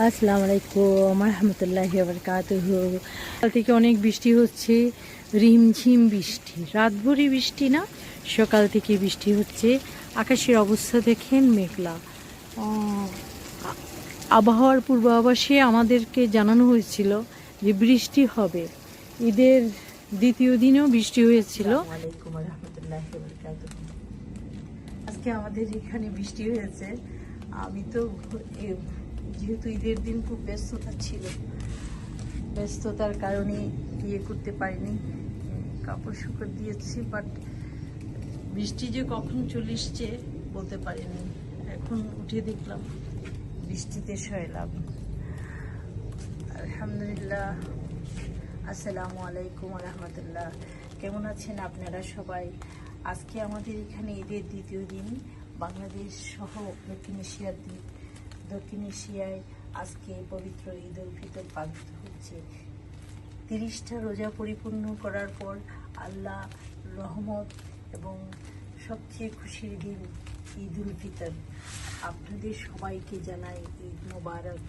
আসসালামু আলাইকুম রহমতুল্লাহি ওয়া বারাকাতুহু। কাল থেকে অনেক বৃষ্টি হচ্ছে, রিমঝিম বৃষ্টি, রাতভরি বৃষ্টি না, সকাল থেকে বৃষ্টি হচ্ছে। আকাশের অবস্থা দেখেন মেঘলা। আবহাওয়ার পূর্বাভাসে আমাদেরকে জানানো হয়েছিল যে বৃষ্টি হবে। ঈদের দ্বিতীয় দিনেও বৃষ্টি হয়েছিল। আসসালামু আলাইকুম রহমতুল্লাহি ওয়া বারাকাতুহু। আজকে আমাদের এখানে বৃষ্টি হয়েছে। আমি তো যেহেতু ঈদের দিন খুব ব্যস্ততা ছিল, ব্যস্ততার কারণে করতে পারিনি, কাপড় শুকর দিয়েছি, বাট বৃষ্টি যে কখন চলে এসছে বলতে পারিনি। এখন উঠে দেখলাম বৃষ্টিতে সয়লাম। আলহামদুলিল্লাহ। আসসালামু আলাইকুম রহমতুল্লাহ। কেমন আছেন আপনারা সবাই? আজকে আমাদের এখানে ঈদের দ্বিতীয় দিন। বাংলাদেশ সহ দক্ষিণ এশিয়ায় আজকে পবিত্র ঈদ উল ফিতর পালিত হচ্ছে। 30টা রোজা পরিপূর্ণ করার পর আল্লাহ রহমত এবং সবচেয়ে খুশির দিন ঈদ উল ফিতর। আপনাদের সবাইকে জানাই ঈদ মোবারক।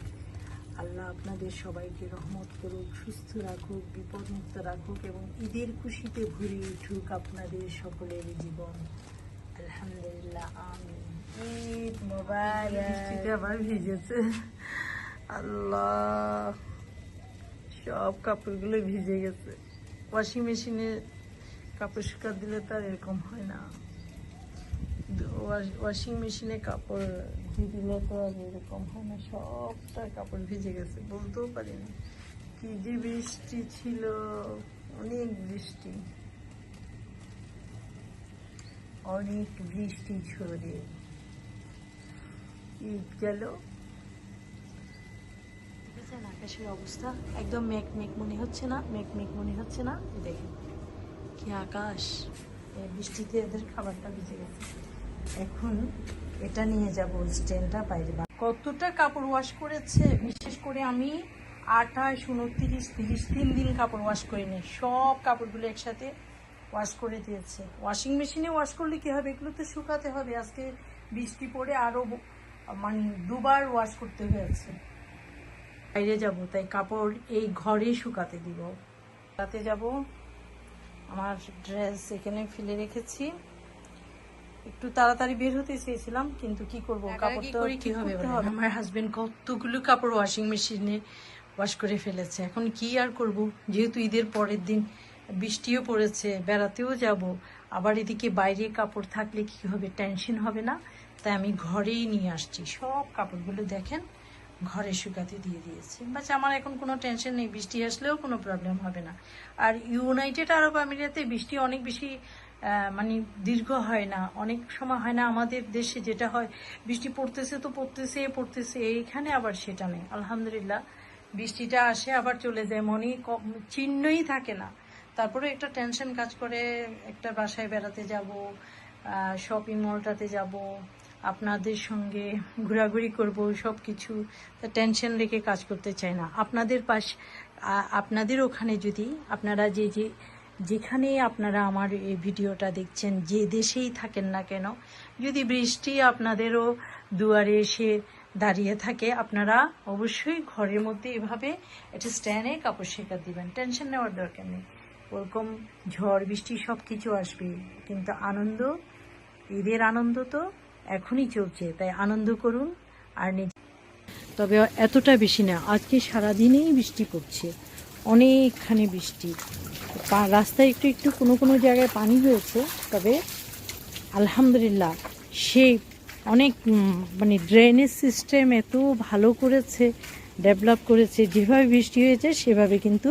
আল্লাহ আপনাদের সবাইকে রহমত করুক, সুস্থ রাখুক, বিপদমুক্ত রাখুক এবং ঈদের খুশিতে ভরে উঠুক আপনাদের সকলের জীবন। আলহামদুলিল্লাহ, আমিন। ঈদ মোবারক। বৃষ্টিতে আবার ভিজেছে, আল্লাহ, সব কাপড়গুলো ভিজে গেছে। ওয়াশিং মেশিনে কাপড় শুকা দিলে তার এরকম হয় না, ওয়াশিং মেশিনে কাপড় দিলে তো আর এরকম হয় না। সবটা কাপড় ভিজে গেছে, বলতেও পারিনি কি যে বৃষ্টি ছিল, অনেক বৃষ্টি, অনেক বৃষ্টি ঝরে ঈদ গেল। দেখেছেন আকাশের অবস্থা, একদম মেঘ মেঘ মনে হচ্ছে না, মেঘ মেঘ মনে হচ্ছে না। দেখেন কি আকাশ, বৃষ্টিতে এদের খাবারটা ভিজে গেছে। এখন এটা নিয়ে যাব স্ট্যান্ডটা বাইরে। কতটা কাপড় ওয়াশ করেছে, বিশেষ করে আমি 28, 29, 30 3 দিন কাপড় ওয়াশ করিনি। সব কাপড়গুলো একসাথে ওয়াশ করে দিয়েছে। ওয়াশিং মেশিনে ওয়াশ করলে কি হবে, এগুলো তো শুকাতে হবে। আজকে বৃষ্টি পড়ে আরো মানে দুবার ওয়াশ করতে হয়েছে। বাইরে যাব, তাই কাপড় এই ঘরে শুকাতে দিব। রাতে যাব, আমার ড্রেস এখানে ফেলে রেখেছি। একটু তাড়াতাড়ি বের হতে চেয়েছিলাম, কিন্তু কি করব, কাপড় তো কি হবে। আমার হাজবেন্ড কতগুলো কাপড় ওয়াশিং মেশিনে ওয়াশ করে ফেলেছে। এখন কি আর করব, যেহেতু ঈদের পরের দিন বৃষ্টিও পড়েছে, বেড়াতেও যাব, আবার এদিকে বাইরে কাপড় থাকলে কি হবে, টেনশন হবে না। তাই আমি ঘরেই নিয়ে আসছি সব কাপড়গুলো। দেখেন ঘরে শুকাতে দিয়ে দিয়েছি, বাস আমার এখন কোনো টেনশন নেই, বৃষ্টি আসলেও কোনো প্রবলেম হবে না। আর ইউনাইটেড আরব আমিরাতে বৃষ্টি অনেক বেশি মানে দীর্ঘ হয় না, অনেক সময় হয় না। আমাদের দেশে যেটা হয়, বৃষ্টি পড়তেছে তো পড়তেছে, এইখানে আবার সেটা নেই। আলহামদুলিল্লাহ, বৃষ্টিটা আসে আবার চলে যায়, মনে চিহ্নই থাকে না। তারপরে একটা টেনশন কাজ করে, একটা বাসায় বেড়াতে যাব, শপিং মলটাতে যাব, আপনাদের সঙ্গে ঘোরাঘুরি করব, সব কিছু টেনশন রেখে কাজ করতে চাই না। আপনাদের ওখানে যদি আপনারা যেখানে আপনারা আমার এই ভিডিওটা দেখছেন, যে দেশেই থাকেন না কেন, যদি বৃষ্টি আপনাদেরও দুয়ারে এসে দাঁড়িয়ে থাকে, আপনারা অবশ্যই ঘরের মধ্যে এভাবে একটা স্ট্যান্ডে কাপড় শেখা দিবেন। টেনশন নেওয়ার দরকার নেই, ওরকম ঝড় বৃষ্টি সব কিছু আসবে, কিন্তু আনন্দ, ঈদের আনন্দ তো এখনই চলছে, তাই আনন্দ করুন। আর তবে এতটা বেশি না, আজকে সারাদিনেই বৃষ্টি পড়ছে, অনেকখানি বৃষ্টি। রাস্তায় একটু একটু কোনো জায়গায় পানি হয়েছে, তবে আলহামদুলিল্লাহ সেই অনেক মানে ড্রেনেজ সিস্টেম এত ভালো করেছে, ডেভেলপ করেছে, যেভাবে বৃষ্টি হয়েছে সেভাবে কিন্তু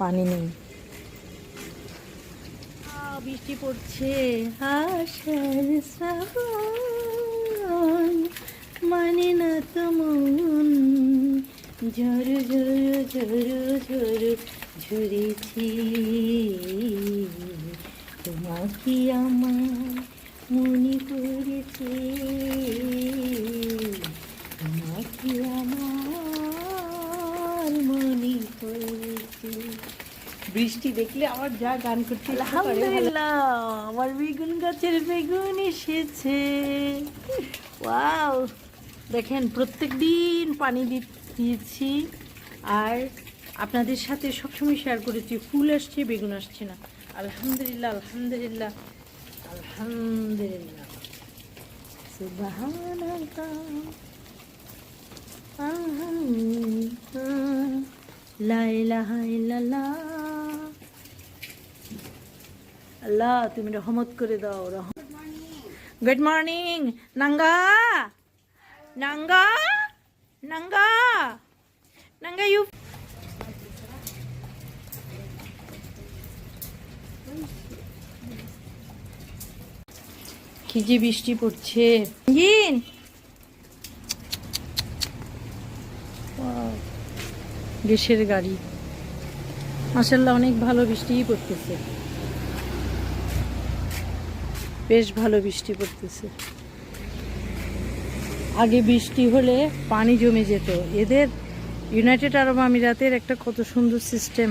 পানি নেই। বৃষ্টি পড়ছে, আশার শ্রাবণ, মানে না তো মন, ঝরু ঝরু ঝরু ঝরু ঝরেছি, তোমাকে আমার মনে পড়েছে, তোমাকে আমার মনে পড়েছে। বৃষ্টি দেখলে আমার যা গান করতে, আলহামদুলিল্লাহ, আমার বেগুন গাছের বেগুন এসেছে। ওয়াও, দেখেন প্রত্যেক দিন পানি দিয়েছি, আর আপনাদের সাথে সবসময় শেয়ার করেছি ফুল আসছে বেগুন আসছে না। আলহামদুলিল্লাহ আলহামদুলিল্লাহ আলহামদুলিল্লাহ সুবহানাল্লাহ। লা ইলাহা ইল্লাল্লাহ। আল্লাহ তুমি রহমত করে দাও। গুড মর্নিং নাঙ্গা নাঙ্গা নাঙ্গা নাঙ্গা ইউ। কি যে বৃষ্টি পড়ছে। গ্যাসের গাড়ি মাশাআল্লাহ অনেক ভালো বৃষ্টিই পড়তেছে, বেশ ভালো বৃষ্টি পড়তেছে। আগে বৃষ্টি হলে পানি জমে যেত। এদের ইউনাইটেড আরব আমিরাতের একটা কত সুন্দর সিস্টেম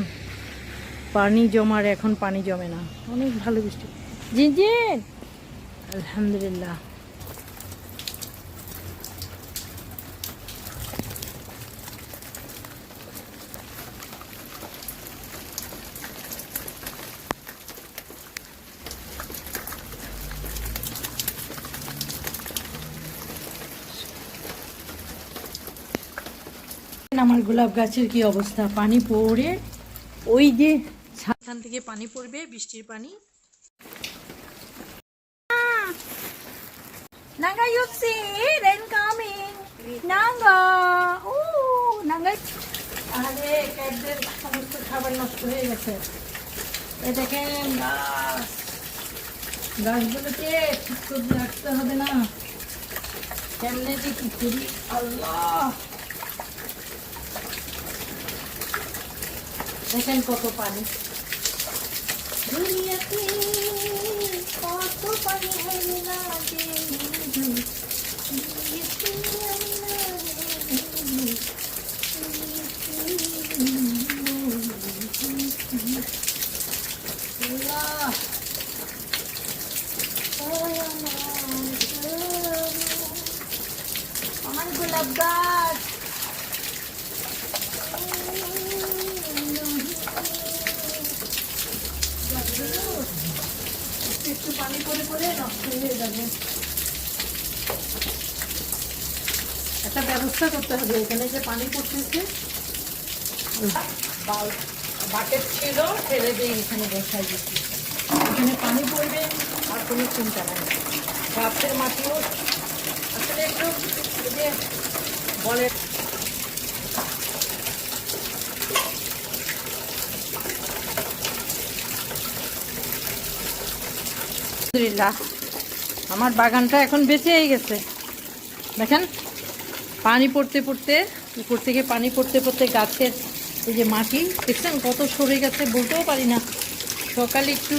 পানি জমার, এখন পানি জমে না, অনেক ভালো বৃষ্টি। জি জি আলহামদুলিল্লাহ। আমার গোলাপ গাছের কি অবস্থা, পানি পড়ে ওই যে ছাদ থেকে পানি পড়বে, বৃষ্টির পানি। Nanga you see rain coming Nanga ও নাঙ্গা। আরে ক্যাটদের সমস্ত খাবার নষ্ট হয়ে গেছে। এ দেখেন গাছ, গাছগুলোকে ঠিক করে রাখতে হবে না, কেমনে যে কি করি আল্লাহ। দেখেন কত পানি, দুনিয়াতে কত পানি হয়ে লাগে। আমার গোলাপ গাছ একটু পানি পরে পরে নষ্ট হয়ে যাবে। একটা ব্যবস্থা করতে হবে। এখানে যে পানি পড়তেছে, বাকেট ছিল ফেলে দিয়ে এখানে বসাই দিচ্ছি। এখানে পানি পড়বে আর কোনো চিন্তা নাই। গাছের মাটিও আসলে একটু বলে আলহামদুলিল্লাহ আমার বাগানটা এখন বেঁচেই গেছে। দেখেন পানি পড়তে পড়তে, উপর থেকে পানি পড়তে পড়তে গাছের এই যে মাটি দেখছেন কত সরে গেছে, বলতেও পারি না। সকালে একটু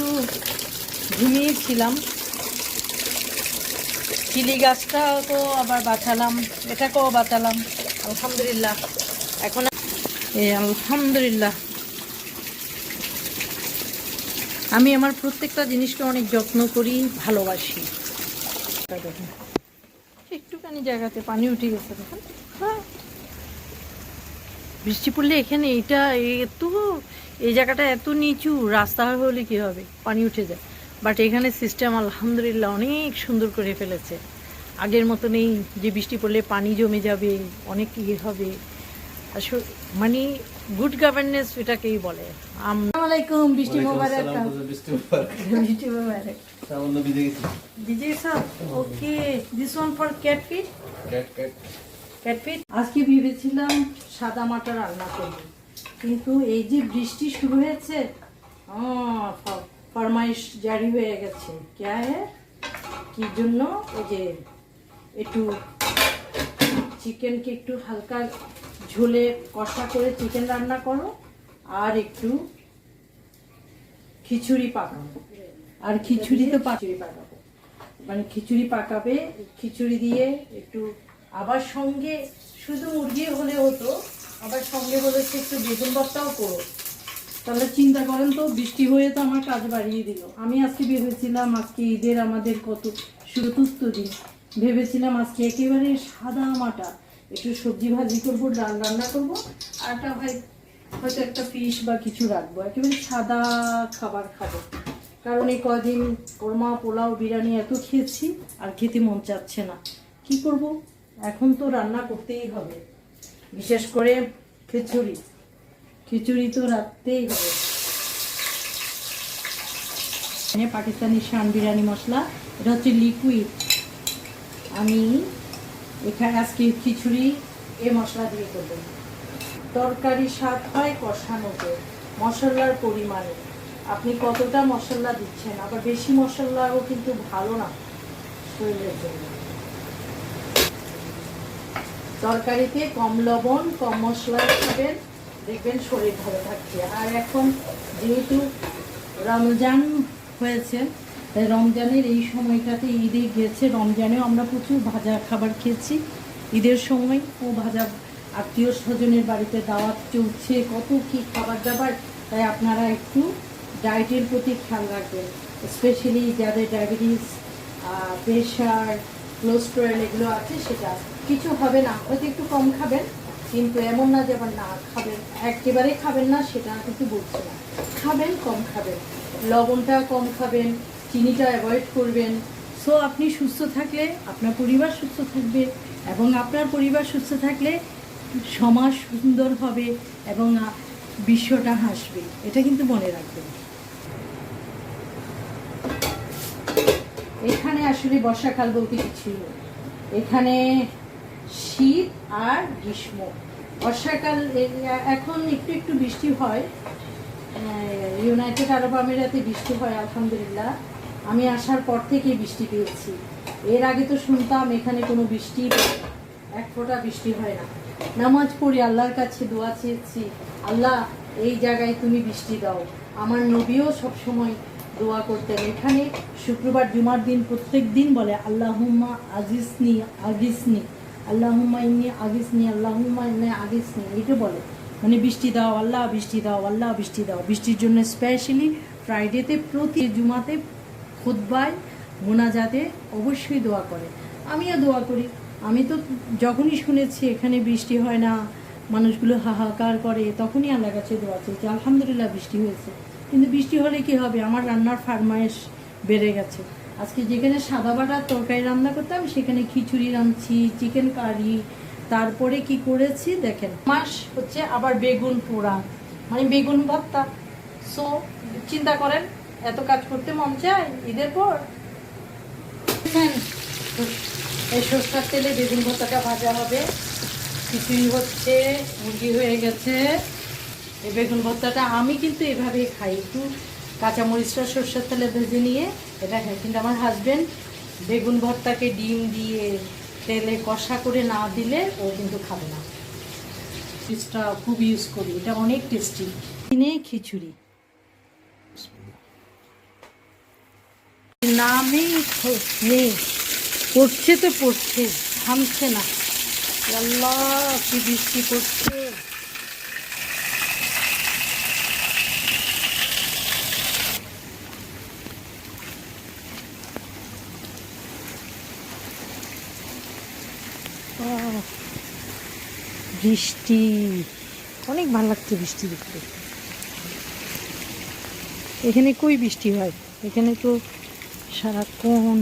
ঘুমিয়েছিলাম, চিলি গাছটাও তো আবার বাঁচালাম, এটাকেও বাঁচালাম আলহামদুলিল্লাহ। এখন আলহামদুলিল্লাহ আমি আমার প্রত্যেকটা জিনিসকে অনেক যত্ন করি, ভালোবাসি। দেখেন একটুখানি জায়গাতে পানি উঠে গেছে, দেখেন বৃষ্টি পড়লে এখানে এটা এত, এই জায়গাটা এত নিচু, রাস্তা হলে কি হবে, পানি উঠে যায়। বাট এখানে সিস্টেম আলহামদুলিল্লাহ অনেক সুন্দর করে ফেলেছে। আগের মতো নেই যে বৃষ্টি পড়লে পানি জমে যাবে, অনেক ইয়ে হবে। আসলে মানে গুড গভর্নেন্স এটাকেই বলে। আসসালামু আলাইকুম, বৃষ্টি মোবারক। বৃষ্টি মোবারক। সামান্য ভিজে গেছি। ভিজে গেছো? Okay, this one for cat fit. Cat fit. আজকে ভেবেছিলাম সাদা মাটা রান্না করব, কিন্তু এই যে বৃষ্টি শুরু হয়েছে, ফরমাইশ জারি হয়ে গেছে। ক্যা হে, কি জন্য? ওই যে একটু চিকেনকে একটু হালকা ঝোলে কষা করে চিকেন রান্না করো, আর একটু খিচুড়ি পাকাবো। আর খিচুড়ি তো খিচুড়ি পাকাবো, মানে খিচুড়ি পাকাবে, খিচুড়ি দিয়ে একটু আবার সঙ্গে শুধু মুরগি হলে হতো, আবার সঙ্গে বলেছে একটু বেগুন ভর্তাও করো। তাহলে চিন্তা করেন তো, বৃষ্টি হয়ে তো আমার কাজ বাড়িয়ে দিল। আমি আজকে ভেবেছিলাম আজকে ঈদের আমাদের কত চতুর্থ দিন, ভেবেছিলাম আজকে একেবারে সাদা মাটা একটু সবজি ভাজি করবো, ডাল রান্না করবো, আর একটা হয়তো একটা ফিশ বা কিছু রাখবো, একেবারে সাদা খাবার খাবো। কারণ এই কদিন কোরমা, পোলাও, বিরিয়ানি এত খেয়েছি, আর খেতে মন চাচ্ছে না। কি করব, এখন তো রান্না করতেই হবে, বিশেষ করে খিচুড়ি তো রাখতেই হবে। পাকিস্তানি শান বিরিয়ানি মশলা, এটা হচ্ছে লিকুইড। আমি এখানে আজকে খিচুড়ি এই মশলা দিয়ে করবো। তরকারি স্বাদ হয় কষানোতে, মশলার পরিমাণে। আপনি কতটা মশলা দিচ্ছেন, আবার বেশি মশলাও কিন্তু ভালো না শরীরের জন্য। তরকারিতে কম লবণ, কম মশলা খাবেন, দেখবেন শরীর ভালো থাকছে। আর এখন যেহেতু রমজান হয়েছে, রমজানের এই সময়টাতে, ঈদে গেছে, রমজানেও আমরা প্রচুর ভাজা খাবার খেয়েছি। ঈদের সময় ও ভাজা, আত্মীয় স্বজনের বাড়িতে দাওয়াত চলছে, কত কি খাবার দাবার। তাই আপনারা একটু ডায়েটের প্রতি খেয়াল রাখবেন, স্পেশালি যাদের ডায়াবেটিস, প্রেশার, কোলেস্টেরল এগুলো আছে। সেটা কিছু হবে না, হয়তো একটু কম খাবেন, কিন্তু এমন না যে আবার না খাবেন, একেবারে খাবেন না সেটা কিন্তু বলছি না। খাবেন, কম খাবেন, লবণটা কম খাবেন, চিনিটা অ্যাভয়েড করবেন। সো আপনি সুস্থ থাকলে আপনার পরিবার সুস্থ থাকবে, এবং আপনার পরিবার সুস্থ থাকলে সমাজ সুন্দর হবে এবং বিশ্বটা হাসবে। এটা কিন্তু মনে রাখবেন। এখানে আসলে বর্ষাকাল বলতে কিছু নেই, এখানে শীত আর গ্রীষ্ম। বর্ষাকাল এখন একটু একটু বৃষ্টি হয়, ইউনাইটেড আরব আমিরাতে বৃষ্টি হয় আলহামদুলিল্লাহ। আমি আসার পর থেকে বৃষ্টি পেয়েছি, এর আগে তো শুনতাম এখানে কোনো বৃষ্টি, এক ফোঁটা বৃষ্টি হয় না। নামাজ পড়ি, আল্লাহর কাছে দোয়া চেয়েছি, আল্লাহ এই জায়গায় তুমি বৃষ্টি দাও। আমার নবীও সবসময় দোয়া করতেন। এখানে শুক্রবার জুমার দিন প্রত্যেক দিন বলে আল্লাহুম্মা আজিসনি আগিসনি, আল্লাহুম্মা ইন্নি আগিসনি, আল্লাহুম্মা ইন্নি আগিসনি, এটা বলে, মানে বৃষ্টি দাও আল্লাহ, বৃষ্টি দাও আল্লাহ, বৃষ্টি দাও। বৃষ্টির জন্য স্পেশালি ফ্রাইডেতে, প্রতি জুমাতে, খুতবায়, মোনাজাতে অবশ্যই দোয়া করে। আমিও দোয়া করি। আমি তো যখনই শুনেছি এখানে বৃষ্টি হয় না, মানুষগুলো হাহাকার করে, তখনই আল্লাহর কাছে দোয়া চেয়েছি, আলহামদুলিল্লাহ বৃষ্টি হয়েছে। কিন্তু বৃষ্টি হলে কি হবে, আমার রান্নার ফরমায়েশ বেড়ে গেছে। আজকে যেখানে সাদা বাটার তরকারি রান্না করতাম, সেখানে খিচুড়ি রাঁধছি, চিকেন কারি, তারপরে কি করেছি দেখেন, মাস হচ্ছে আবার বেগুন পোড়া, মানে বেগুন ভর্তা। সো চিন্তা করেন, এত কাজ করতে মন চায় ঈদের পর। এই সরষের তেলে বেগুন ভর্তাটা ভাজা হবে, খিচুড়ি হচ্ছে, মুরগি হয়ে গেছে। এই বেগুন ভর্তাটা আমি কিন্তু এভাবেই খাই, একটু কাঁচামরিচটা সরষের তেলে ভেজে নিয়ে এটা খাই। কিন্তু আমার হাজব্যান্ড বেগুন ভর্তাকে ডিম দিয়ে তেলে কষা করে না দিলে ও কিন্তু খাবে না। চিজটা খুব ইউজ করি, এটা অনেক টেস্টি। কিনে খিচুড়ি নামেই নেই, পড়ছে তো পড়ছে, থামছে না। আল্লাহ কি বৃষ্টি পড়ছে। বৃষ্টি অনেক ভালো লাগছে, বৃষ্টি দেখতে। এখানে কই বৃষ্টি হয়, এখানে তো সারাক্ষণ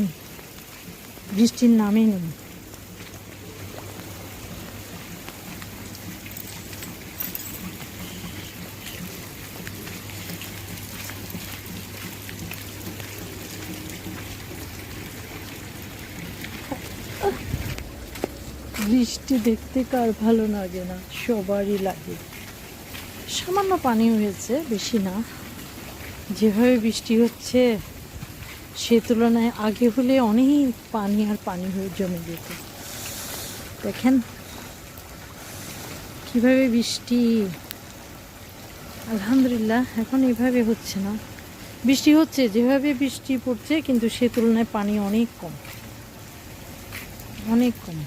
বৃষ্টির নামই নেই। বৃষ্টি দেখতে কার ভালো লাগে না, সবারই লাগে। সামান্য পানি হয়েছে, বেশি না। যেভাবে বৃষ্টি হচ্ছে সে তুলনায় আগে হলে অনেক পানি আর পানি হয়ে জমে যেত। দেখেন কিভাবে বৃষ্টি, আলহামদুলিল্লাহ এখন এভাবে হচ্ছে না। বৃষ্টি হচ্ছে, যেভাবে বৃষ্টি পড়ছে, কিন্তু সে তুলনায় পানি অনেক কম, অনেক কম।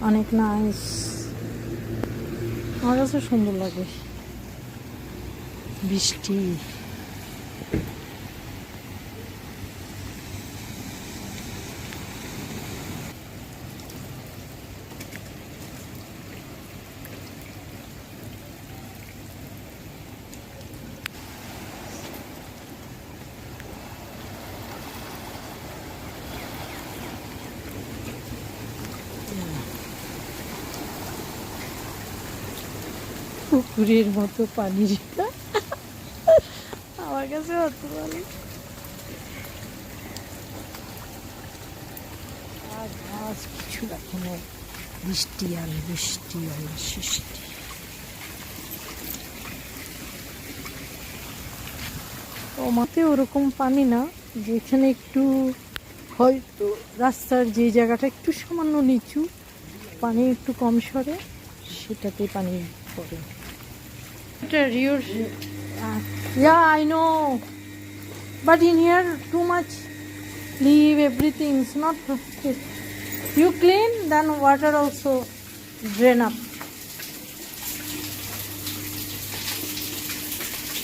অনেক নাইস। আমার কাছে সুন্দর লাগে বৃষ্টি। পুকুরের মতো পানির আমার কাছে অত ভালো। আর গাছ কিছু রাখে না, বৃষ্টি আর বৃষ্টি আর সৃষ্টি। ওমাতে ওরকম পানি না, যেখানে একটু হয়তো রাস্তার যে জায়গাটা একটু সামান্য নিচু, পানি একটু কম সরে, সেটাতে পানি পড়ে। Yeah, I know. But in here, too much leave, everything. It's not good. You clean, then water also drain up.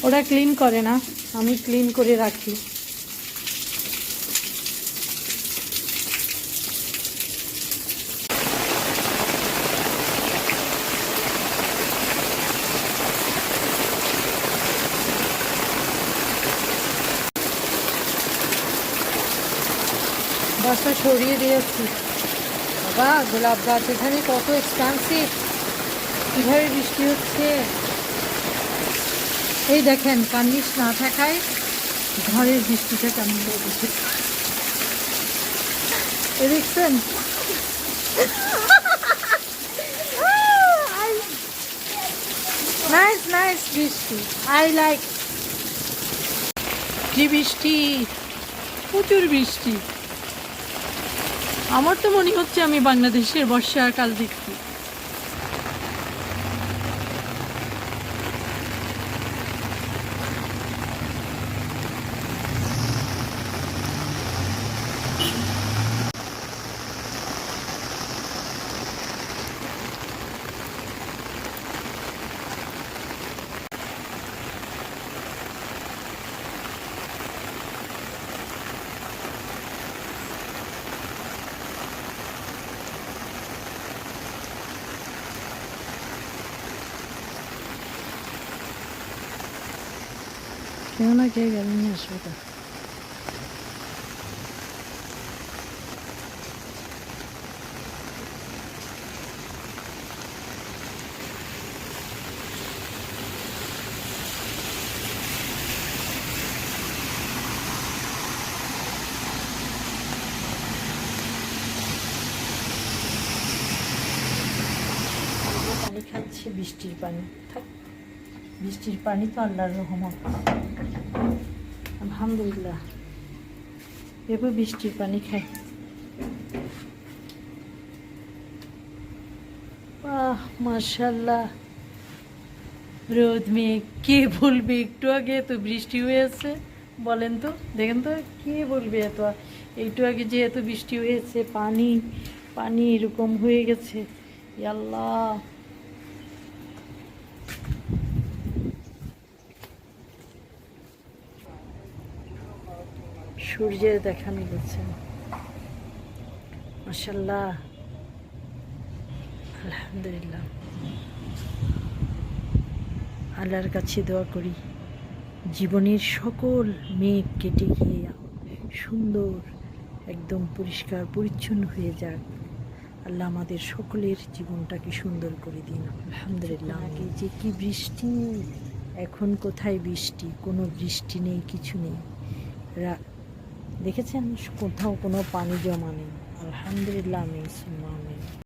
ওরা ক্লিন করে না, আমি ক্লিন করে রাখি। গাছটা সরিয়ে দিয়েছি। বাবা, গোলাপ গাছ এখানে কত এক্সপেন্সিভ, কীভাবে বৃষ্টি হচ্ছে। এই দেখেন, কার্নিশ না থাকায় ঘরের বৃষ্টিটা কেমন হয়েছে, এ দেখছেন। নাইস নাইস বৃষ্টি, আই লাইক। কি বৃষ্টি, প্রচুর বৃষ্টি। আমার তো মনে হচ্ছে আমি বাংলাদেশের বর্ষাকাল দেখছি। কেউ না কে গেল নিয়ে আসবে তো। পানি খাচ্ছি, বৃষ্টির পানি। থাক, বৃষ্টির পানি তো আল্লাহর রহমত, আলহামদুলিল্লাহ। এবার বৃষ্টির পানি খাই। বাহ, মাশাআল্লাহ। রোদ মেঘ, কে বলবে একটু আগে তো বৃষ্টি হয়েছে, বলেন তো, দেখেন তো কে বলবে এত, একটু আগে যে এত বৃষ্টি হয়েছে, পানি পানি এরকম হয়ে গেছে। আল্লাহ, সূর্যের দেখা মিলেছে, মাশাআল্লাহ, আলহামদুলিল্লাহ। আল্লাহর কাছে দোয়া করি জীবনের সকল মেঘ কেটে গিয়ে সুন্দর একদম পরিষ্কার পরিচ্ছন্ন হয়ে যাক। আল্লাহ আমাদের সকলের জীবনটাকে সুন্দর করে দিন, আলহামদুলিল্লাহ। আগে যে কি বৃষ্টি, এখন কোথায় বৃষ্টি, কোনো বৃষ্টি নেই, কিছু নেই। দেখেছেন, কোথাও কোনো পানি জমা নেই, আলহামদুলিল্লাহ। আমি